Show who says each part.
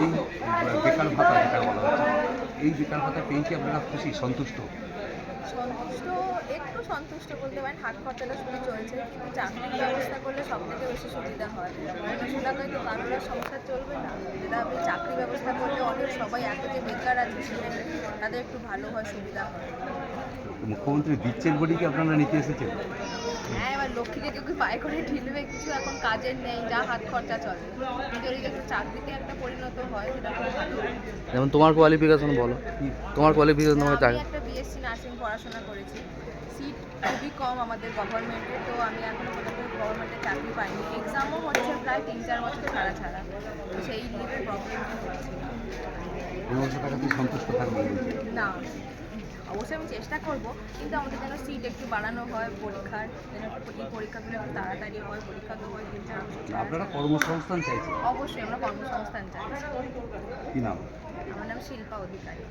Speaker 1: এই বেকার ভাতা যেটা বলা হচ্ছে, এই বেকার ভাতা পেয়ে কি আপনারা খুশি, সন্তুষ্ট?
Speaker 2: সন্তুষ্ট, একটু সন্তুষ্ট বলতে পারেন। হাত খরচাটা শুধু চলছে, কিন্তু চাকরির ব্যবস্থা করলে সব থেকে বেশি সুবিধা হয়। অন্য টাকায় তো কারোর আর সংসার চলবে না। যেটা আপনি চাকরি ব্যবস্থা করলে অনেক সবাই এত যে বেকার আছে ছেলেমেয়ে, তাদের একটু ভালো হয়, সুবিধা হয়।
Speaker 1: মুখ্যমন্ত্রী দিচ্ছেন বলে কি আপনারা নিতে এসেছেন?
Speaker 2: হ্যাঁ, এবার লক্ষ্মীকে কেউ কি পায়ে করে ঢিলবে? কিছু এখন কাজের নেই, যা হাত খরচা চলে। যদি একটু চাকরিতে একটা পরিণত হয়, সেটা খুব ভালো হয়।
Speaker 3: যেমন তোমার কোয়ালিফিকেশন বলো, তোমার কোয়ালিফিকেশন তোমাকে
Speaker 2: আমি
Speaker 3: চাকরি।
Speaker 2: একটা বিএসসি নার্সিং পড়াশোনা করেছি। সিট খুবই কম আমাদের গভর্নমেন্টে, তো আমি এখনো পর্যন্ত গভর্নমেন্টে চাকরি পাইনি। এক্সামও হচ্ছে প্রায় 3-4 বছর ছাড়া ছাড়া, তো সেই নিয়ে প্রবলেম হচ্ছে।
Speaker 1: 1500 টাকাতে সন্তুষ্ট থাকবেন বলছেন?
Speaker 2: না, অবশ্যই আমি চেষ্টা করব, কিন্তু আমাদের যেন সিট একটু বাড়ানো হয়, পরীক্ষার যেন এই পরীক্ষাগুলো একটু তাড়াতাড়ি হয়, পরীক্ষা তো হয় 3-4 বছর ছাড়া
Speaker 1: আপনারা
Speaker 2: ছাড়া।
Speaker 1: কর্মসংস্থান চাইছেন?
Speaker 2: অবশ্যই আমরা কর্মসংস্থান চাইছি।
Speaker 1: কি নাম?
Speaker 2: আমার নাম শিল্পা অধিকারী।